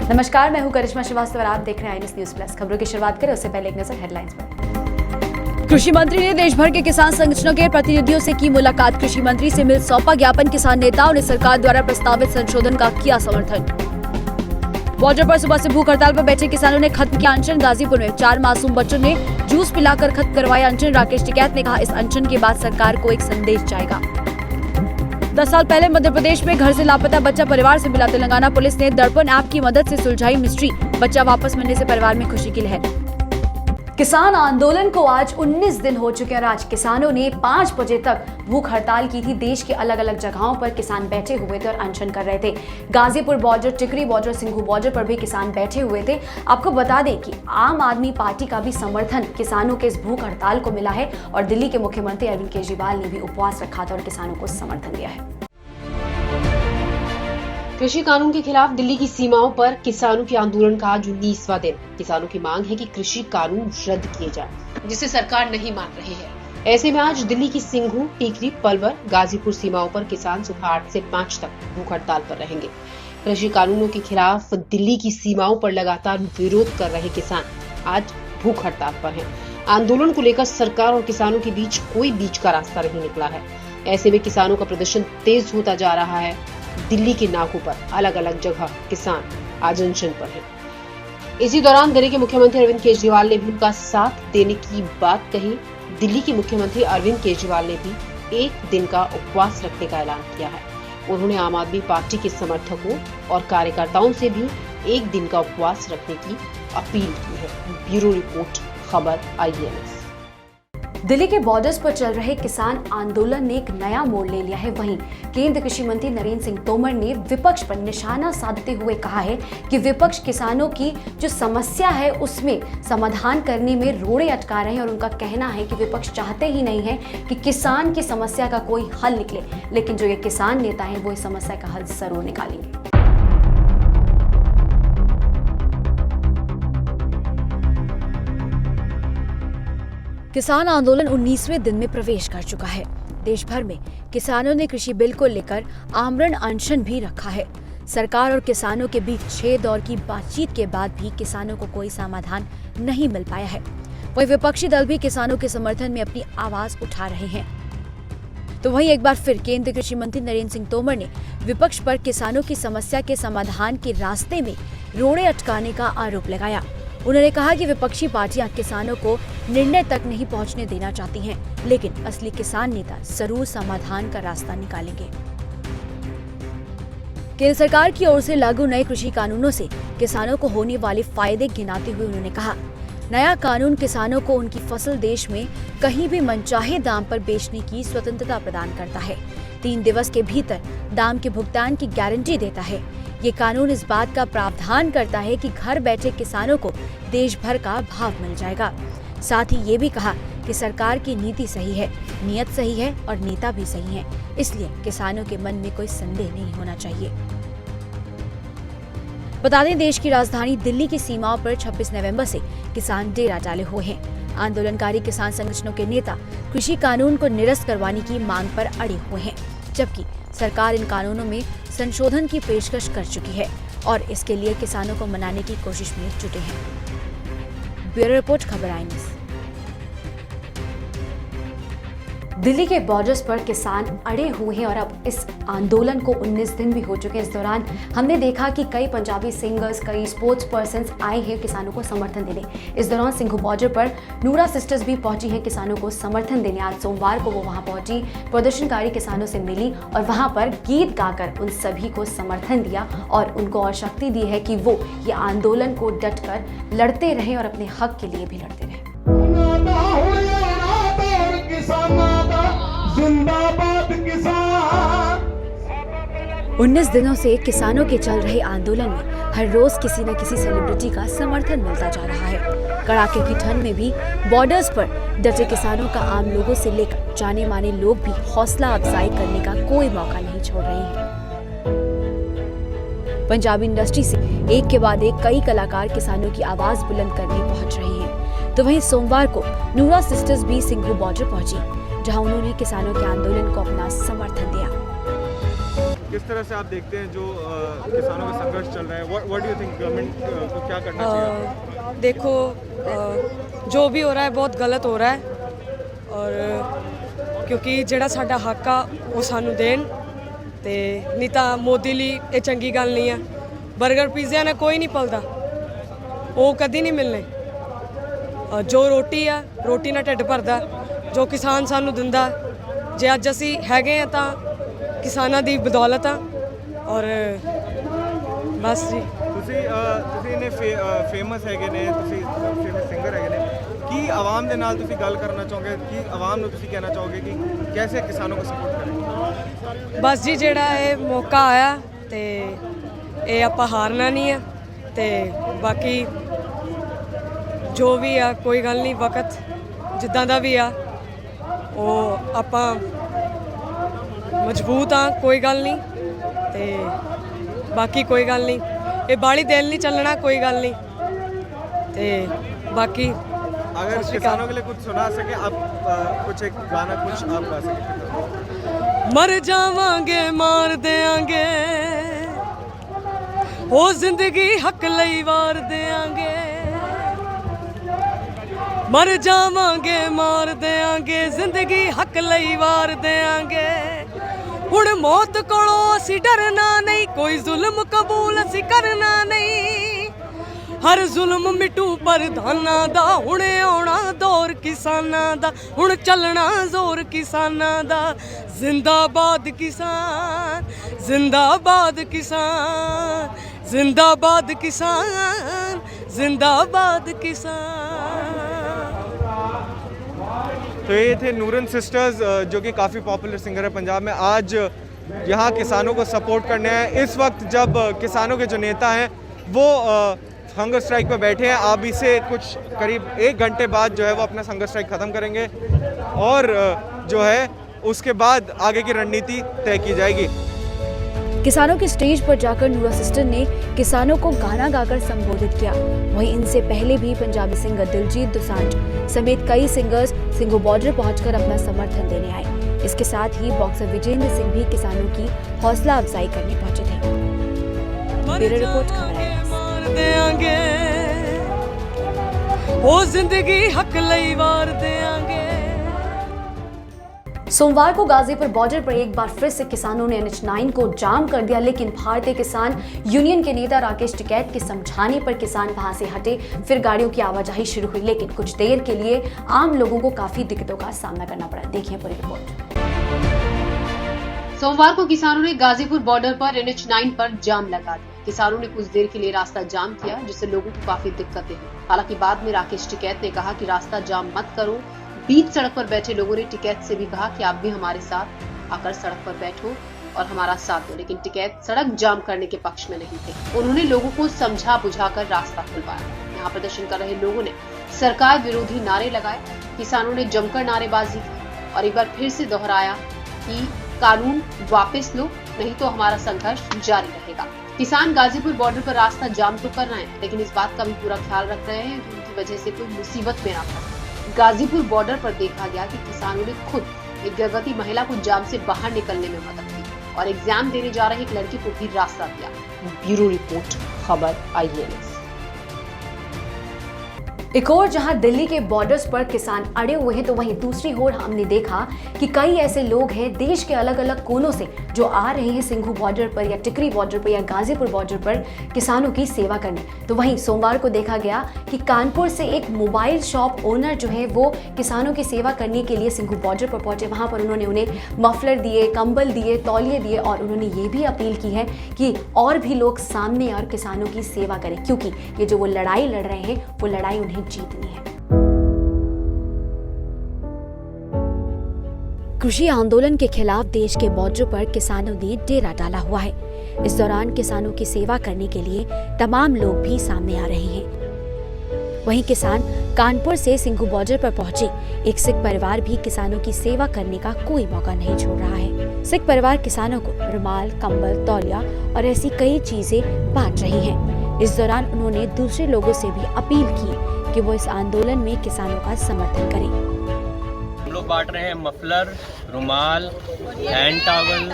नमस्कार, मैं हूं करिश्मा श्रीवास्तव और आप देख रहे हैं INS न्यूज प्लस। खबरों की शुरुआत करें उससे पहले एक नजर हेडलाइंस पर। कृषि मंत्री ने देश भर के किसान संगठनों के प्रतिनिधियों से की मुलाकात। कृषि मंत्री से मिल सौंपा ज्ञापन। किसान नेताओं ने सरकार द्वारा प्रस्तावित संशोधन का किया समर्थन। बॉर्डर पर सुबह से भूख हड़ताल पर बैठे किसानों ने खत्म किया अनशन। गाजीपुर में 4 मासूम बच्चों ने जूस पिलाकर खत्म करवाया अनशन। राकेश टिकैत ने कहा, इस अनशन के बाद सरकार को एक संदेश जाएगा। 10 साल पहले मध्य प्रदेश में घर से लापता बच्चा परिवार से मिला। तेलंगाना पुलिस ने दर्पण ऐप की मदद से सुलझाई मिस्ट्री। बच्चा वापस मिलने से परिवार में खुशी की लहर। किसान आंदोलन को आज 19 दिन हो चुके हैं और आज किसानों ने 5 बजे तक भूख हड़ताल की थी। देश के अलग अलग जगहों पर किसान बैठे हुए थे और अनशन कर रहे थे। गाजीपुर बॉर्डर, टिकरी बॉर्डर, सिंघू बॉर्डर पर भी किसान बैठे हुए थे। आपको बता दें कि आम आदमी पार्टी का भी समर्थन किसानों के इस भूख हड़ताल को मिला है और दिल्ली के मुख्यमंत्री अरविंद केजरीवाल ने भी उपवास रखा था और किसानों को समर्थन दिया है। कृषि कानून के खिलाफ दिल्ली की सीमाओं पर किसानों के आंदोलन का आज 19वां दिन। किसानों की मांग है कि कृषि कानून रद्द किए जाएं, जिसे सरकार नहीं मान रही है। ऐसे में आज दिल्ली की सिंघू, टीकरी, पलवल, गाजीपुर सीमाओं पर किसान सुबह 8 से 5 तक भूख हड़ताल पर रहेंगे। कृषि कानूनों के खिलाफ दिल्ली की सीमाओं पर लगातार विरोध कर रहे किसान आज भूख हड़ताल पर हैं। आंदोलन को लेकर सरकार और किसानों के बीच कोई बीच का रास्ता नहीं निकला है। ऐसे में किसानों का प्रदर्शन तेज होता जा रहा है। दिल्ली के नाकों पर अलग अलग जगह किसान आज अनशन पर हैं। इसी दौरान दिल्ली के मुख्यमंत्री अरविंद केजरीवाल ने भी उनका साथ देने की बात कही। दिल्ली के मुख्यमंत्री अरविंद केजरीवाल ने भी 1 दिन का उपवास रखने का ऐलान किया है। उन्होंने आम आदमी पार्टी के समर्थकों और कार्यकर्ताओं से भी 1 दिन का उपवास रखने की अपील की है। ब्यूरो रिपोर्ट, खबर INS। दिल्ली के बॉर्डर्स पर चल रहे किसान आंदोलन ने एक नया मोड़ ले लिया है। वहीं केंद्रीय कृषि मंत्री नरेंद्र सिंह तोमर ने विपक्ष पर निशाना साधते हुए कहा है कि विपक्ष किसानों की जो समस्या है उसमें समाधान करने में रोड़े अटका रहे हैं और उनका कहना है कि विपक्ष चाहते ही नहीं है कि किसान की समस्या का कोई हल निकले, लेकिन जो ये किसान नेता हैं वो इस समस्या का हल जरूर निकालेंगे। किसान आंदोलन 19वें दिन में प्रवेश कर चुका है। देश भर में किसानों ने कृषि बिल को लेकर आमरण अनशन भी रखा है। सरकार और किसानों के बीच 6 दौर की बातचीत के बाद भी किसानों को कोई समाधान नहीं मिल पाया है। वहीं विपक्षी दल भी किसानों के समर्थन में अपनी आवाज उठा रहे हैं। तो वहीं एक बार फिर केंद्रीय कृषि मंत्री नरेंद्र सिंह तोमर ने विपक्ष पर किसानों की समस्या के समाधान के रास्ते में रोड़े अटकाने का आरोप लगाया। उन्होंने कहा कि विपक्षी पार्टियां किसानों को निर्णय तक नहीं पहुंचने देना चाहती हैं, लेकिन असली किसान नेता जरूर समाधान का रास्ता निकालेंगे। केंद्र सरकार की ओर से लागू नए कृषि कानूनों से किसानों को होने वाले फायदे गिनाते हुए उन्होंने कहा, नया कानून किसानों को उनकी फसल देश में कहीं भी मनचाहे दाम पर बेचने की स्वतंत्रता प्रदान करता है। 3 दिवस के भीतर दाम के भुगतान की गारंटी देता है। ये कानून इस बात का प्रावधान करता है कि घर बैठे किसानों को देश भर का भाव मिल जाएगा। साथ ही ये भी कहा कि सरकार की नीति सही है, नियत सही है और नेता भी सही है, इसलिए किसानों के मन में कोई संदेह नहीं होना चाहिए। बता दें, देश की राजधानी दिल्ली की सीमाओं पर 26 नवंबर से किसान डेरा डाले हुए हैं। आंदोलनकारी किसान संगठनों के नेता कृषि कानून को निरस्त करवाने की मांग पर अड़े हुए हैं, जबकि सरकार इन कानूनों में संशोधन की पेशकश कर चुकी है और इसके लिए किसानों को मनाने की कोशिश में जुटे हैं। ब्यूरो रिपोर्ट, खबर INS। दिल्ली के बॉर्डर्स पर किसान अड़े हुए हैं और अब इस आंदोलन को 19 दिन भी हो चुके हैं। इस दौरान हमने देखा कि कई पंजाबी सिंगर्स, कई स्पोर्ट्स पर्सन्स आए हैं किसानों को समर्थन देने। इस दौरान सिंघू बॉर्डर पर नूरा सिस्टर्स भी पहुंची हैं किसानों को समर्थन देने। आज सोमवार को वो वहां पहुंची, प्रदर्शनकारी किसानों से मिली और वहां पर गीत गाकर उन सभी को समर्थन दिया और उनको और शक्ति दी है कि वो ये आंदोलन को डटकर लड़ते रहें और अपने हक के लिए भी लड़ते रहें। जिंदाबाद किसान। 19 दिनों से किसानों के चल रहे आंदोलन में हर रोज किसी न किसी सेलिब्रिटी का समर्थन मिलता जा रहा है। कड़ाके की ठंड में भी बॉर्डर्स पर डटे किसानों का आम लोगों से लेकर जाने माने लोग भी हौसला अफजाई करने का कोई मौका नहीं छोड़ रहे हैं। पंजाबी इंडस्ट्री से एक के बाद एक कई कलाकार किसानों की आवाज बुलंद करने पहुंच रहे हैं। तो वहीं सोमवार को नूरा सिस्टर्स भी सिंघू बॉर्डर पहुंची, जहां उन्होंने किसानों के आंदोलन को अपना समर्थन दिया। किस तरह से आप देखते हैं जो किसानों का संघर्ष चल रहा है? What do you think government को क्या करना चाहिए? देखो जो भी हो रहा है बहुत गलत हो रहा है और क्योंकि ਜਿਹੜਾ ਸਾਡਾ ਹੱਕ ਆ ਉਹ ਸਾਨੂੰ ਦੇਣ ਤੇ ਨਹੀਂ ਤਾਂ ਮੋਦੀ ਲਈ ਇਹ ਚੰਗੀ ਗੱਲ ਨਹੀਂ ਆ। 버ਗਰ ਪੀਜ਼ਾ ਨਾਲ ਕੋਈ ਨਹੀਂ ਪਲਦਾ, ਉਹ ਕਦੀ ਨਹੀਂ ਮਿਲਣੇ। ਜੋ ਰੋਟੀ ਆ ਰੋਟੀ ਨਾਲ ਢਿੱਡ ਭਰਦਾ, ਜੋ ਕਿਸਾਨ ਸਾਨੂੰ ਦਿੰਦਾ। ਜੇ ਅੱਜ ਅਸੀਂ ਹੈਗੇ ਆ ਤਾਂ ਕਿਸਾਨਾਂ ਦੀ ਬਦੌਲਤ ਆ ਔਰ ਬਸ ਜੀ। ਤੁਸੀਂ ਨੇ ਫੇਮਸ ਹੈਗੇ ਨੇ, ਤੁਸੀਂ ਫੇਮਸ ਸਿੰਗਰ ਹੈਗੇ ਨੇ, ਕੀ ਆਵਾਮ ਦੇ ਨਾਲ ਤੁਸੀਂ ਗੱਲ ਕਰਨਾ ਚਾਹੋਗੇ? ਕੀ ਆਵਾਮ ਨੂੰ ਤੁਸੀਂ ਕਹਿਣਾ ਚਾਹੋਗੇ ਕਿ कैसे किसानों को सपोर्ट करें? ਬਸ ਜੀ ਜਿਹੜਾ ਇਹ ਮੌਕਾ ਆਇਆ ਤੇ ਇਹ ਆਪਾਂ ਹਾਰਨਾ ਨਹੀਂ ਆ ਤੇ ਬਾਕੀ ਜੋ ਵੀ ਆ ਕੋਈ ਗੱਲ ਨਹੀਂ, ਵਕਤ ਜਿੱਦਾਂ ਦਾ ਵੀ ਆ ਉਹ ਆਪਾਂ ਮਜ਼ਬੂਤ ਆ, ਕੋਈ ਗੱਲ ਨਹੀਂ ਤੇ ਬਾਕੀ ਕੋਈ ਗੱਲ ਨਹੀਂ, ਇਹ ਬਾਲੀ ਦਿਲ ਨਹੀਂ ਚੱਲਣਾ, ਕੋਈ ਗੱਲ ਨਹੀਂ ਤੇ ਬਾਕੀ अगर किसानों के लिए कुछ सुना सके आप, कुछ एक गाना कुछ आप गा सके। मर जावांगे मार देंगे हो जिंदगी हक लई वार देंगे, मर जावांगे मार देंगे जिंदगी हक लई वार देंगे। हुण मौत कोलों असी डरना नहीं, कोई जुल्म कबूल असी करना नहीं। हर जुल्म मिटू प्रधाना दा, हुणे आउणा दौर किसानां दा, हुण चलना जोर किसानां दा। जिंदाबाद किसान, जिंदाबाद किसान, जिंदाबाद किसान, जिंदाबाद किसान। तो ये थे नूरन सिस्टर्स जो कि काफ़ी पॉपुलर सिंगर है पंजाब में। आज यहाँ किसानों को सपोर्ट करने हैं इस वक्त जब किसानों के जो नेता हैं वो हंगर स्ट्राइक पर बैठे हैं। अब इसे कुछ करीब 1 घंटे बाद जो है वो अपना हंगर स्ट्राइक ख़त्म करेंगे और जो है उसके बाद आगे की रणनीति तय की जाएगी। किसानों के स्टेज पर जाकर नूरा सिस्टर ने किसानों को गाना गाकर संबोधित किया। वहीं इनसे पहले भी पंजाबी सिंगर दिलजीत दोसांझ समेत कई सिंगर्स सिंघू बॉर्डर पहुंचकर अपना समर्थन देने आए। इसके साथ ही बॉक्सर विजेंद्र सिंह भी किसानों की हौसला अफजाई करने पहुंचे थे। ब्यूरो रिपोर्ट खबर है। देंगे वो जिंदगी हक लई वार देंगे। सोमवार को गाजीपुर बॉर्डर पर एक बार फिर से किसानों ने NH9 को जाम कर दिया, लेकिन भारतीय किसान यूनियन के नेता राकेश टिकैत के समझाने पर किसान वहां से हटे। फिर गाड़ियों की आवाजाही शुरू हुई, लेकिन कुछ देर के लिए आम लोगों को काफी दिक्कतों का सामना करना पड़ा। देखिए पूरी रिपोर्ट। सोमवार को किसानों ने गाजीपुर बॉर्डर पर NH9 पर जाम लगा दिया। किसानों ने कुछ देर के लिए रास्ता जाम किया, जिससे लोगों को काफी दिक्कतें हुई। हालांकि बाद में राकेश टिकैत ने कहा कि रास्ता जाम मत करो। बीच सड़क पर बैठे लोगों ने टिकैत से भी कहा कि आप भी हमारे साथ आकर सड़क पर बैठो और हमारा साथ दो, लेकिन टिकैत सड़क जाम करने के पक्ष में नहीं थे। उन्होंने लोगों को समझा बुझाकर रास्ता खुलवाया। यहाँ प्रदर्शन कर रहे लोगों ने सरकार विरोधी नारे लगाए। किसानों ने जमकर नारेबाजी की और एक बार फिर से दोहराया कि कानून वापस लो, नहीं तो हमारा संघर्ष जारी रहेगा। किसान गाजीपुर बॉर्डर पर रास्ता जाम तो कर रहे हैं, लेकिन इस बात का भी पूरा ख्याल रख रहे हैं कि उनकी वजह से कोई मुसीबत में ना फंसे। गाजीपुर बॉर्डर पर देखा गया कि किसानों ने खुद एक गर्भवती महिला को जाम से बाहर निकलने में मदद की और एग्जाम देने जा रही एक लड़की को भी रास्ता दिया। ब्यूरो रिपोर्ट, खबर IANS। एक और जहां दिल्ली के बॉर्डर्स पर किसान अड़े हुए हैं, तो वहीं दूसरी ओर हमने देखा कि कई ऐसे लोग हैं देश के अलग अलग कोनों से जो आ रहे हैं सिंघू बॉर्डर पर या टिकरी बॉर्डर पर या गाजीपुर बॉर्डर पर किसानों की सेवा करने। तो वहीं सोमवार को देखा गया कि कानपुर से एक मोबाइल शॉप ओनर जो है वो किसानों की सेवा करने के लिए सिंघू बॉर्डर पर पहुंचे। वहां पर उन्होंने उन्हें मफलर दिए, कंबल दिए, तौलिए दिए और उन्होंने ये भी अपील की है कि और भी लोग सामने और किसानों की सेवा करें, क्योंकि ये जो वो लड़ाई लड़ रहे हैं वो लड़ाई उन्हें जीतनी है। कृषि आंदोलन के खिलाफ देश के बॉर्डर पर किसानों ने डेरा डाला हुआ है। इस दौरान किसानों की सेवा करने के लिए तमाम लोग भी सामने आ रहे हैं। वहीं किसान कानपुर से सिंघू बॉर्डर पर पहुंचे एक सिख परिवार भी किसानों की सेवा करने का कोई मौका नहीं छोड़ रहा है। सिख परिवार किसानों को रुमाल, कंबल, तौलिया और ऐसी कई चीजें बांट रही हैं। इस दौरान उन्होंने दूसरे लोगों से भी अपील की कि वो इस आंदोलन में किसानों का समर्थन करें। हम लोग बांट रहे हैं मफलर, रुमाल, हैंड टॉवल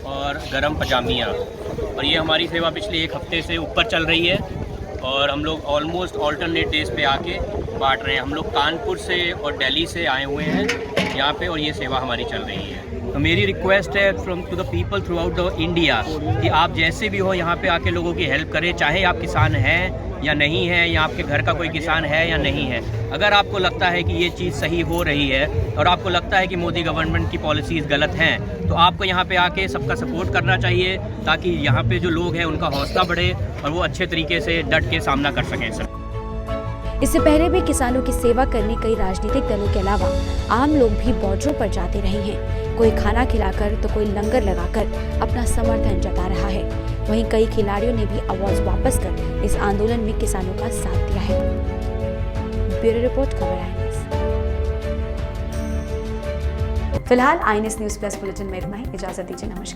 और गरम पजामियाँ। और ये हमारी सेवा पिछले 1 हफ्ते से ऊपर चल रही है और हम लोग ऑलमोस्ट ऑल्टरनेट डेज पे आके बांट रहे हैं। हम लोग कानपुर से और दिल्ली से आए हुए हैं यहाँ पे और ये सेवा हमारी चल रही है। तो मेरी रिक्वेस्ट है from to the people throughout the India कि आप जैसे भी हो यहाँ पे आके लोगों की हेल्प करें, चाहे आप किसान हैं या नहीं है, या आपके घर का कोई किसान है या नहीं है। अगर आपको लगता है कि ये चीज़ सही हो रही है और आपको लगता है कि मोदी गवर्नमेंट की पॉलिसीज़ गलत हैं, तो आपको यहाँ पे आके सबका सपोर्ट करना चाहिए ताकि यहाँ पे जो लोग हैं उनका हौसला बढ़े और वो अच्छे तरीके से डट के सामना कर सकें सर। इससे पहले भी किसानों की सेवा करने कई राजनीतिक दलों के अलावा आम लोग भी बॉर्डरों पर जाते रहे हैं। कोई खाना खिलाकर तो कोई लंगर लगाकर अपना समर्थन जता रहा है। वहीं कई खिलाड़ियों ने भी अवार्ड वापस कर इस आंदोलन में किसानों का साथ दिया है। ब्यूरो रिपोर्ट, खबर INS। फिलहाल INS न्यूज प्लस बुलेटिन में इतना ही। इजाजत दीजिए, नमस्कार।